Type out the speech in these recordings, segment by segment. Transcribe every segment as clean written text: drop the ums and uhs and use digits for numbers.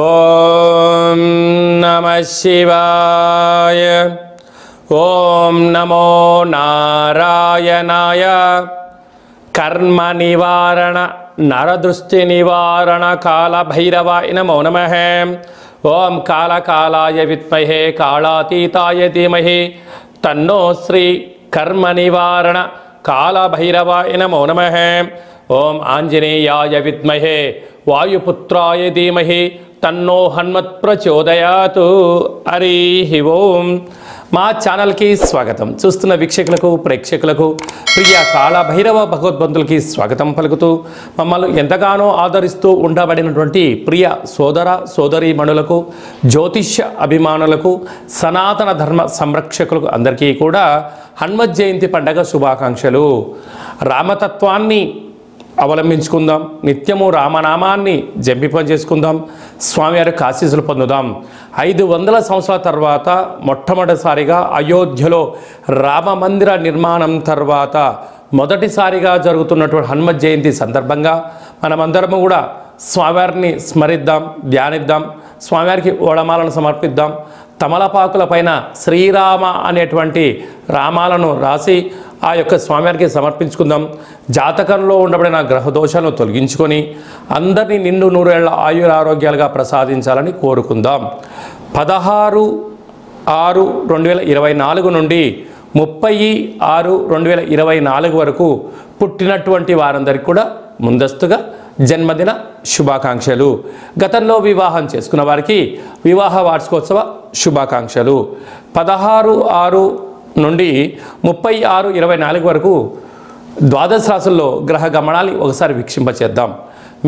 ఓం నమః శివాయ. ఓం నమో నారాయణాయ. కర్మ నివారణ నరదృష్టి నివారణ కాల భైరవాయ నమో నమః. ఓం కాళకాలాయ విద్మహే కాళాతీతాయ ధీమహి తన్నో శ్రీ కర్మ నివారణ కాల భైరవాయ నమో నమః. ఓం ఆంజనేయాయ విద్మహే వాయుపుత్రాయ ధీమహి తన్నో హనుమత్ ప్రచోదయాతు. హరి ఓం. మా ఛానల్కి స్వాగతం. చూస్తున్న వీక్షకులకు ప్రేక్షకులకు ప్రియ కాళభైరవ భగవద్బంధులకి స్వాగతం పలుకుతూ మమ్మల్ని ఎంతగానో ఆదరిస్తూ ఉండబడినటువంటి ప్రియ సోదర సోదరీమణులకు, జ్యోతిష్య అభిమానులకు, సనాతన ధర్మ సంరక్షకులకు అందరికీ కూడా హనుమత్ జయంతి పండగ శుభాకాంక్షలు. రామతత్వాన్ని అవలంబించుకుందాం, నిత్యము రామనామాన్ని జంపింప చేసుకుందాం, స్వామివారి ఆశీస్సులు పొందుదాం. 500 సంవత్సరాల తర్వాత మొట్టమొదటిసారిగా అయోధ్యలో రామ మందిర నిర్మాణం తర్వాత మొదటిసారిగా జరుగుతున్నటువంటి హనుమత్ జయంతి సందర్భంగా మనమందరము కూడా స్వామివారిని స్మరిద్దాం, ధ్యానిద్దాం, స్వామివారికి ఓడమాలను సమర్పిద్దాం. తమలపాకుల పైన శ్రీరామ అనేటువంటి రామాలను రాసి ఆ యొక్క స్వామివారికి సమర్పించుకుందాం. జాతకంలో ఉండబడిన గ్రహ దోషాలను తొలగించుకొని అందరినీ నిండు నూరేళ్ల ఆయురారోగ్యాలుగా ప్రసాదించాలని కోరుకుందాం. 16/6/2024 నుండి 30/6/2024 వరకు పుట్టినటువంటి వారందరికీ కూడా ముందస్తుగా జన్మదిన శుభాకాంక్షలు. గతంలో వివాహం చేసుకున్న వారికి వివాహ వార్షికోత్సవ శుభాకాంక్షలు. 16/6 నుండి 30/6/24 వరకు ద్వాదశ రాశుల్లో గ్రహ గమనాన్ని ఒకసారి వీక్షింపచేద్దాం.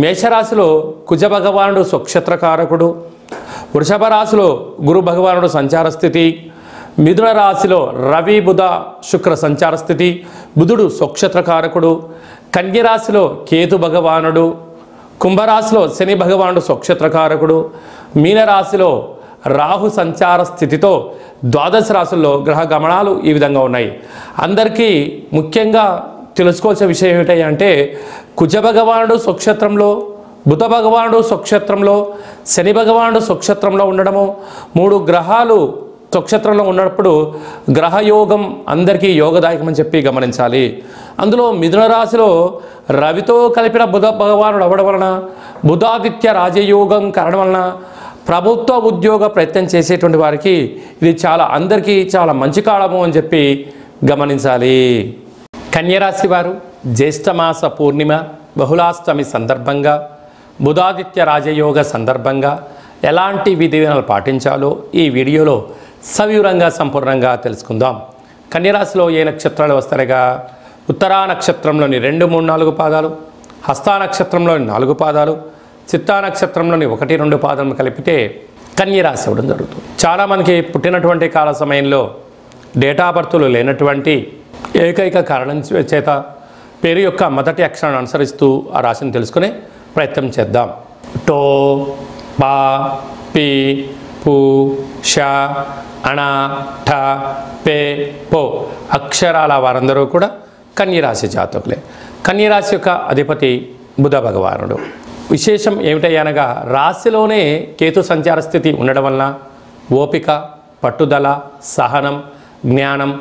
మేషరాశిలో కుజ భగవానుడు స్వక్షత్రకారకుడు, వృషభ రాశిలో గురు భగవానుడు సంచార స్థితి, మిథున రాశిలో రవి బుధ శుక్ర సంచార స్థితి, బుధుడు స్వక్షత్రకారకుడు, కన్యరాశిలో కేతు భగవానుడు, కుంభరాశిలో శని భగవానుడు స్వక్షత్రకారకుడు, మీనరాశిలో రాహు సంచార స్థితితో ద్వాదశ రాశుల్లో గ్రహ గమనాలు ఈ విధంగా ఉన్నాయి. అందరికీ ముఖ్యంగా తెలుసుకోవాల్సిన విషయం ఏమిటి అంటే కుజ భగవానుడు స్వక్షత్రంలో, బుధ భగవానుడు స్వక్షత్రంలో, శని భగవానుడు స్వక్షత్రంలో ఉండడము, 3 గ్రహాలు స్వక్షత్రంలో ఉన్నప్పుడు గ్రహయోగం అందరికీ యోగదాయకమని చెప్పి గమనించాలి. అందులో మిథున రాశిలో రవితో కలిపిన బుధ భగవానుడు అవ్వడం వలన, బుధాదిత్య రాజయోగం కారణం వలన ప్రభుత్వ ఉద్యోగ ప్రయత్నం చేసేటువంటి వారికి ఇది అందరికీ చాలా మంచి కాలము అని చెప్పి గమనించాలి. కన్యరాశి వారు జ్యేష్ఠమాస పూర్ణిమ బహుళాష్టమి సందర్భంగా, బుధాదిత్య రాజయోగ సందర్భంగా ఎలాంటి విధి విధానాలు పాటించాలో ఈ వీడియోలో సవివరంగా సంపూర్ణంగా తెలుసుకుందాం. కన్యరాశిలో ఏ నక్షత్రాలు వస్తాయిగా ఉత్తరా నక్షత్రంలోని 2, 3, 4 పాదాలు, హస్తా నక్షత్రంలోని 4 పాదాలు, చిత్తా నక్షత్రంలోని 1, 2 పాదాలను కలిపితే కన్యరాశి అవ్వడం జరుగుతుంది. చాలామందికి పుట్టినటువంటి కాల సమయంలో డేటా బర్తులు లేనటువంటి ఏకైక కారణం చేత పేరు యొక్క మొదటి అక్షరాన్ని అనుసరిస్తూ ఆ రాశిని తెలుసుకునే ప్రయత్నం చేద్దాం. టో, పా, పి, పు, ష, అణ, ఠ, పే, పో అక్షరాల వారందరూ కూడా కన్యరాశి జాతకులే. కన్యరాశి యొక్క అధిపతి బుధ భగవానుడు. విశేషం ఏమిటనగా రాశిలోనే కేతు సంచార స్థితి ఉండడం వలన ఓపిక, పట్టుదల, సహనం, జ్ఞానం,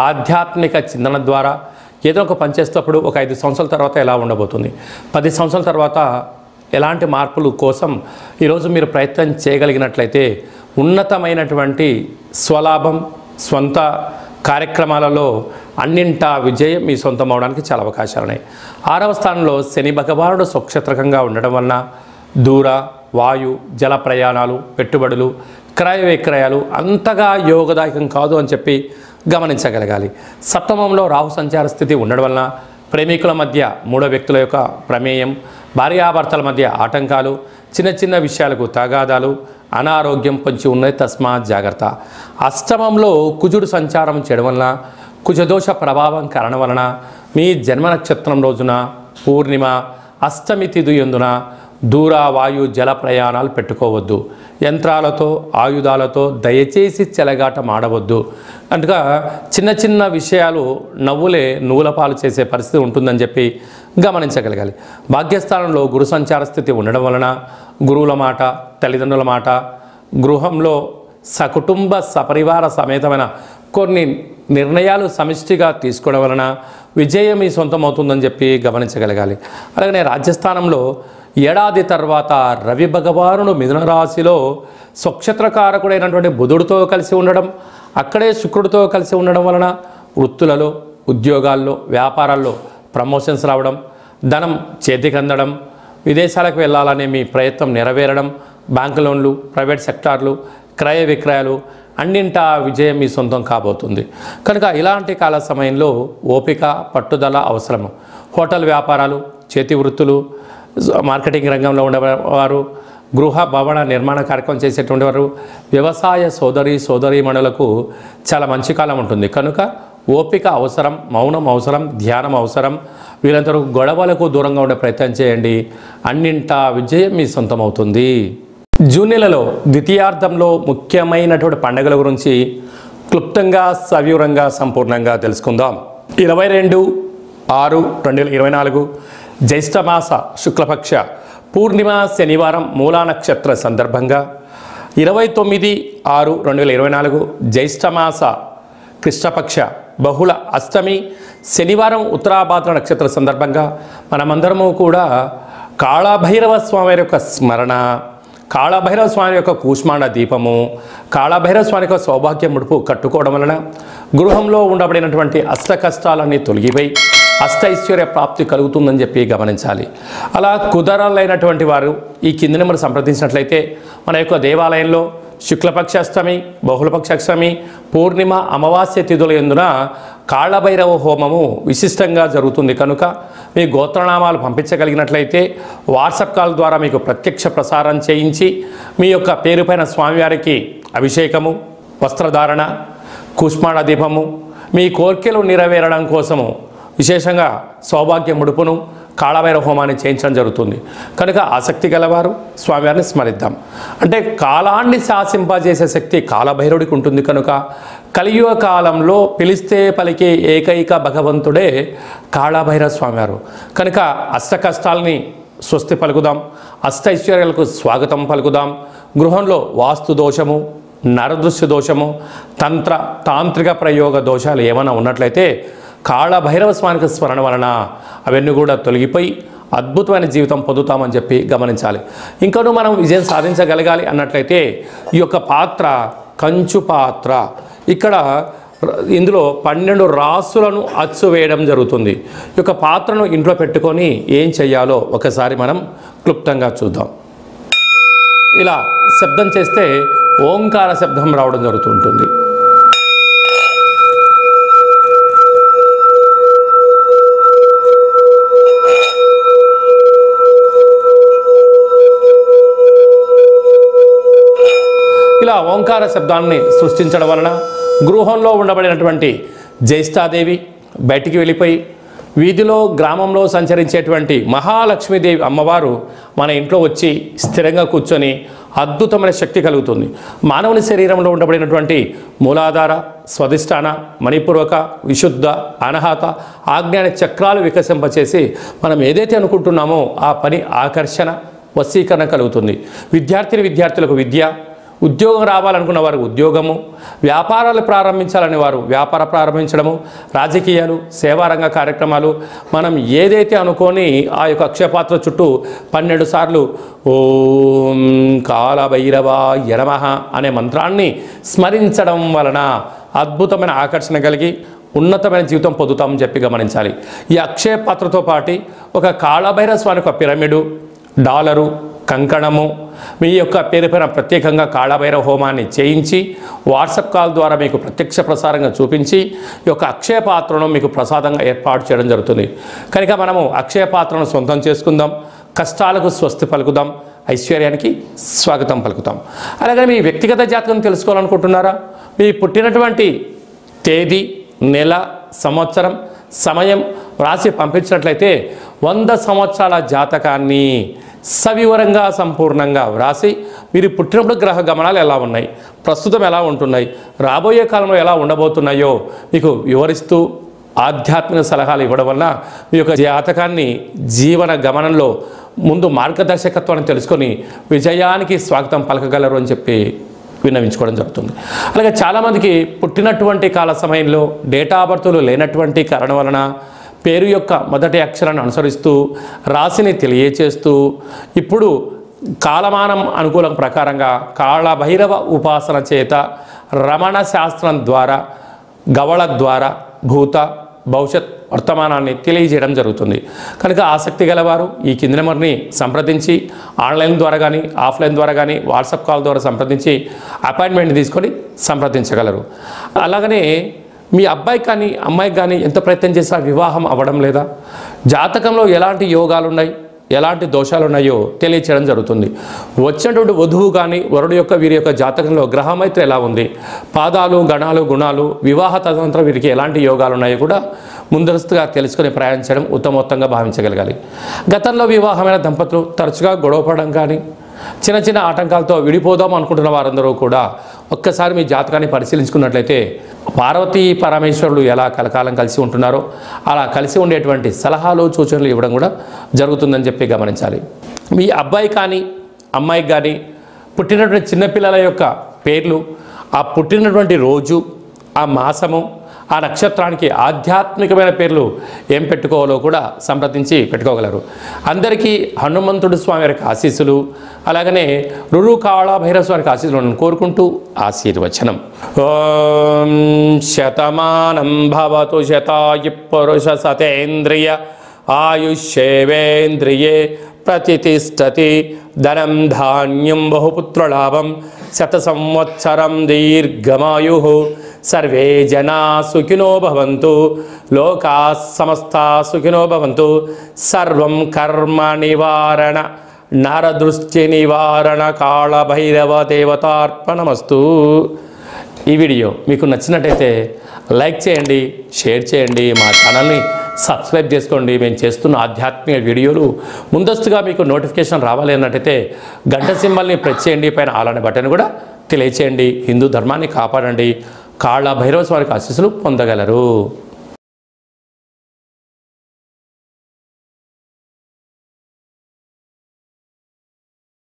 ఆధ్యాత్మిక చింతన ద్వారా ఏదో ఒక పని చేసేటప్పుడు ఒక 5 సంవత్సరాల తర్వాత ఎలా ఉండబోతుంది, 10 సంవత్సరాల తర్వాత ఎలాంటి మార్పుల కోసం ఈరోజు మీరు ప్రయత్నం చేయగలిగినట్లయితే ఉన్నతమైనటువంటి స్వలాభం, స్వంత కార్యక్రమాలలో అన్నింటా విజయం మీ సొంతం అవడానికి చాలా అవకాశాలు ఉన్నాయి. 6వ స్థానంలో శని భగవానుడు స్వక్షత్రకంగా ఉండడం వలన దూర, వాయు, జల ప్రయాణాలు, పెట్టుబడులు, క్రయ విక్రయాలు అంతగా యోగదాయకం కాదు అని చెప్పి గమనించగలగాలి. సప్తమంలో రాహు సంచార స్థితి ఉండడం వలన ప్రేమికుల మధ్య 3 వ్యక్తుల యొక్క ప్రమేయం, భార్యాభర్తల మధ్య ఆటంకాలు, చిన్న చిన్న విషయాలకు తగాదాలు, అనారోగ్యం పొంచి ఉన్నది, తస్మాత్ జాగ్రత్త. అష్టమంలో కుజుడు సంచారం చేయడం వలన కుజదోష ప్రభావం కారణం వలన మీ జన్మ నక్షత్రం రోజున పూర్ణిమ, అష్టమి తిథి యందున దూర వాయు జల ప్రయాణాలు పెట్టుకోవద్దు. యంత్రాలతో ఆయుధాలతో దయచేసి చెలగాటం ఆడవద్దు. అందుక చిన్న చిన్న విషయాలు నవ్వులే నూల పాలు చేసే పరిస్థితి ఉంటుందని చెప్పి గమనించగలగాలి. భాగ్యస్థానంలో గురు సంచార స్థితి ఉండడం వలన గురువుల మాట, తల్లిదండ్రుల మాట, గృహంలో సకుటుంబ సపరివార సమేతమైన కొన్ని నిర్ణయాలు సమిష్టిగా తీసుకోవడం వలన విజయం మీ సొంతం అవుతుందని చెప్పి గమనించగలగాలి. అలాగనే రాజ్యస్థానంలో ఏడాది తర్వాత రవి భగవానుడు మిథున రాశిలో స్వక్షత్రకారకుడైనటువంటి బుధుడితో కలిసి ఉండడం, అక్కడే శుక్రుడితో కలిసి ఉండడం వలన వృత్తులలో, ఉద్యోగాల్లో, వ్యాపారాల్లో ప్రమోషన్స్ రావడం, ధనం చేతికి అందడం, విదేశాలకు వెళ్ళాలనే మీ ప్రయత్నం నెరవేరడం, బ్యాంకు లోన్లు, ప్రైవేట్ సెక్టార్లు, క్రయ విక్రయాలు అన్నింటా విజయం మీ సొంతం కాబోతుంది. కనుక ఇలాంటి కాల సమయంలో ఓపిక, పట్టుదల అవసరము. హోటల్ వ్యాపారాలు, చేతి వృత్తులు, మార్కెటింగ్ రంగంలో ఉండేవారు, గృహ భవన నిర్మాణ కార్యక్రమం చేసేటువంటి వారు, వ్యవసాయ సోదరీమణులకు చాలా మంచి కాలం ఉంటుంది. కనుక ఓపిక అవసరం, మౌనం అవసరం, ధ్యానం అవసరం. వీరందరూ గొడవలకు దూరంగా ఉండే ప్రయత్నం చేయండి. అన్నింటా విజయం మీ సొంతం అవుతుంది. జూన్ నెలలో ద్వితీయార్థంలో ముఖ్యమైనటువంటి పండుగల గురించి క్లుప్తంగా, సవివరంగా, సంపూర్ణంగా తెలుసుకుందాం. 22/6/2024 జ్యేష్ఠమాస శుక్లపక్ష పూర్ణిమ శనివారం మూలా నక్షత్ర సందర్భంగా, 29/6/2024 జ్యేష్ఠమాస కృష్ణపక్ష బహుళ అష్టమి శనివారం ఉత్తరాభాద్ర నక్షత్ర సందర్భంగా మనమందరము కూడా కాళభైరవ స్వామి యొక్క స్మరణ, కాళభైరవ స్వామి యొక్క కూష్మాండ దీపము, కాళభైరవ స్వామి యొక్క సౌభాగ్య ముడుపు కట్టుకోవడం వలన గృహంలో ఉండబడినటువంటి అష్ట కష్టాలన్నీ తొలగిపోయి అష్టైశ్వర్య ప్రాప్తి కలుగుతుందని చెప్పి గమనించాలి. అలా కుదరలైనటువంటి వారు ఈ కింది నెంబర్ సంప్రదించినట్లయితే మన యొక్క దేవాలయంలో శుక్లపక్ష అష్టమి, బహుళపక్ష అష్టమి, పూర్ణిమ, అమావాస్య తిథుల యందున కాళభైరవ హోమము విశిష్టంగా జరుగుతుంది. కనుక మీ గోత్రనామాలు పంపించగలిగినట్లయితే వాట్సాప్ కాల్ ద్వారా మీకు ప్రత్యక్ష ప్రసారం చేయించి మీ యొక్క పేరుపైన స్వామివారికి అభిషేకము, వస్త్రధారణ, కూష్మాండ దీపము, మీ కోర్కెలు నెరవేరడం కోసము విశేషంగా సౌభాగ్య ముడుపును, కాళభైరవ హోమాన్ని చేయించడం జరుగుతుంది. కనుక ఆసక్తి గలవారు స్వామివారిని స్మరిద్దాం. అంటే కాలాన్ని శాసింపజేసే శక్తి కాళభైరవుడికి ఉంటుంది. కనుక కలియుగ కాలంలో పిలిస్తే పలికే ఏకైక భగవంతుడే కాళభైరవ స్వామివారు. కనుక అష్ట కష్టాలని స్వస్తి పలుకుదాం, అష్టైశ్వర్యాలకు స్వాగతం పలుకుదాం. గృహంలో వాస్తు దోషము, నరదృశ్య దోషము, తాంత్రిక ప్రయోగ దోషాలు ఏమైనా ఉన్నట్లయితే కాళభైరవ స్వామికి స్మరణ వలన అవన్నీ కూడా తొలగిపోయి అద్భుతమైన జీవితం పొందుతామని చెప్పి గమనించాలి. ఇంకనూ మనం విజయం సాధించగలగాలి అన్నట్లయితే ఈ యొక్క పాత్ర కంచు పాత్ర, ఇక్కడ ఇందులో 12 రాసులను అచ్చు వేయడం జరుగుతుంది. ఈ యొక్క పాత్రను ఇంట్లో పెట్టుకొని ఏం చెయ్యాలో ఒకసారి మనం క్లుప్తంగా చూద్దాం. ఇలా శబ్దం చేస్తే ఓంకార శబ్దం రావడం జరుగుతుంటుంది. ఇలా ఓంకార శబ్దాన్ని సృష్టించడం వలన గృహంలో ఉండబడినటువంటి జ్యేష్ఠాదేవి బయటికి వెళ్ళిపోయి వీధిలో, గ్రామంలో సంచరించేటువంటి మహాలక్ష్మీదేవి అమ్మవారు మన ఇంట్లో వచ్చి స్థిరంగా కూర్చొని అద్భుతమైన శక్తి కలుగుతుంది. మానవుని శరీరంలో ఉండబడినటువంటి మూలాధార, స్వధిష్టాన, మణిపూర్వక, విశుద్ధ, అనాహత, ఆజ్ఞాన చక్రాలు వికసింపచేసి మనం ఏదైతే అనుకుంటున్నామో ఆ పని ఆకర్షణ, వశీకరణ కలుగుతుంది. విద్యార్థులకు విద్య, ఉద్యోగం రావాలనుకున్న వారు ఉద్యోగము, వ్యాపారాలు ప్రారంభించాలని వారు వ్యాపారం ప్రారంభించడము, రాజకీయాలు, సేవారంగ కార్యక్రమాలు, మనం ఏదైతే అనుకొని ఆ యొక్క అక్షయపాత్ర చుట్టూ 12 సార్లు ఓం కాళభైరవాయ నమః అనే మంత్రాన్ని స్మరించడం వలన అద్భుతమైన ఆకర్షణ కలిగి ఉన్నతమైన జీవితం పొందుతామని చెప్పి గమనించాలి. ఈ అక్షయ పాత్రతో పాటు ఒక కాళభైరవ స్వామి యొక్క పిరమిడు, డాలరు, కంకణము, మీ యొక్క పేరుపైన ప్రత్యేకంగా కాళభైరవ హోమాన్ని చేయించి వాట్సాప్ కాల్ ద్వారా మీకు ప్రత్యక్ష ప్రసారంగా చూపించి ఈ యొక్క అక్షయ పాత్రను మీకు ప్రసాదంగా ఏర్పాటు చేయడం జరుగుతుంది. కనుక మనము అక్షయ పాత్రను సొంతం చేసుకుందాం, కష్టాలకు స్వస్తి పలుకుదాం, ఐశ్వర్యానికి స్వాగతం పలుకుతాం. అలాగే మీ వ్యక్తిగత జాతకం తెలుసుకోవాలనుకుంటున్నారా? మీ పుట్టినటువంటి తేదీ, నెల, సంవత్సరం, సమయం రాసి పంపించినట్లయితే 100 సంవత్సరాల జాతకాన్ని సవివరంగా సంపూర్ణంగా వ్రాసి మీరు పుట్టినప్పుడు గ్రహ గమనాలు ఎలా ఉన్నాయి, ప్రస్తుతం ఎలా ఉంటున్నాయి, రాబోయే కాలంలో ఎలా ఉండబోతున్నాయో మీకు వివరిస్తూ ఆధ్యాత్మిక సలహాలు ఇవ్వడం వల్ల మీ యొక్క జాతకాన్ని జీవన గమనంలో ముందు మార్గదర్శకత్వాన్ని తెలుసుకొని విజయానికి స్వాగతం పలకగలరు అని చెప్పి విన్నవించుకోవడం జరుగుతుంది. అలాగే చాలామందికి పుట్టినటువంటి కాల సమయంలో డేటా ఆఫ్ బర్త్లు లేనటువంటి కారణం వలన పేరు యొక్క మొదటి అక్షరాన్ని అనుసరిస్తూ రాశిని తెలియచేస్తూ ఇప్పుడు కాలమానం అనుకూలం ప్రకారంగా కాళభైరవ ఉపాసన చేత రమణ శాస్త్రం ద్వారా గవళ ద్వారా భూత భవిష్యత్ వర్తమానాన్ని తెలియజేయడం జరుగుతుంది. కనుక ఆసక్తి గలవారు ఈ కింది నెంబర్ని సంప్రదించి ఆన్లైన్ ద్వారా కానీ ఆఫ్లైన్ ద్వారా కానీ వాట్సాప్ కాల్ ద్వారా సంప్రదించి అపాయింట్మెంట్ తీసుకొని సంప్రదించగలరు. అలాగనే మీ అబ్బాయికి కానీ అమ్మాయికి కానీ ఎంత ప్రయత్నం చేసినా వివాహం అవ్వడం లేదా, జాతకంలో ఎలాంటి యోగాలు ఉన్నాయి, ఎలాంటి దోషాలు ఉన్నాయో తెలియచేయడం జరుగుతుంది. వచ్చినటువంటి వధువు కానీ వరుడు యొక్క వీరి యొక్క జాతకంలో గ్రహమైత్రి ఎలా ఉంది, పాదాలు గణాలు గుణాలు వివాహ తదనంతరం వీరికి ఎలాంటి యోగాలు ఉన్నాయో కూడా ముందస్తుగా తెలుసుకొని ప్రయాణించడం ఉత్తమోత్తంగా భావించగలగాలి. గతంలో వివాహమైన దంపతులు తరచుగా గొడవపడడం కానీ చిన్న చిన్న ఆటంకాలతో విడిపోదాం అనుకుంటున్న వారందరూ కూడా ఒక్కసారి మీ జాతకాన్ని పరిశీలించుకున్నట్లయితే పార్వతీ పరమేశ్వరులు ఎలా కలకాలం కలిసి ఉంటున్నారో అలా కలిసి ఉండేటువంటి సలహాలు సూచనలు ఇవ్వడం కూడా జరుగుతుందని చెప్పి గమనించాలి. మీ అబ్బాయి కానీ అమ్మాయికి కానీ పుట్టినటువంటి చిన్నపిల్లల యొక్క పేర్లు, ఆ పుట్టినటువంటి రోజు, ఆ మాసము, ఆ నక్షత్రానికి ఆధ్యాత్మికమైన పేర్లు ఏం పెట్టుకోవాలో కూడా సంప్రదించి పెట్టుకోగలరు. అందరికీ హనుమంతుడు స్వామి వారికి ఆశీస్సులు, అలాగనే రురు కాళభైరవ స్వామికి ఆశీస్సులను కోరుకుంటూ ఆశీర్వచనం. ఓం శతమానం భవతు శతాయు పురుష సతేంద్రియ ఆయుష్యేవేంద్రియే ప్రతిష్టతి ధనం ధాన్యం బహుపుత్రలాభం శత సంవత్సరం దీర్ఘమాయు సర్వే జనా సుఖినో భవంతు లోకా సమస్తా సుఖినో భవంతు సర్వం కర్మ నివారణ నరదృష్టి నివారణ కాళభైరవ దేవతార్పణమస్తు. ఈ వీడియో మీకు నచ్చినట్టయితే లైక్ చేయండి, షేర్ చేయండి, మా ఛానల్ని సబ్స్క్రైబ్ చేసుకోండి. మేము చేస్తున్న ఆధ్యాత్మిక వీడియోలు ముందస్తుగా మీకు నోటిఫికేషన్ రావాలి అన్నట్టయితే గంట సింబల్ని ప్రెస్ చేయండి, పైన ఆల్ అనే బటన్ కూడా తెలియచేయండి. హిందూ ధర్మాన్ని కాపాడండి, కాళభైరవ స్వామికి ఆశీస్సులు పొందగలరు.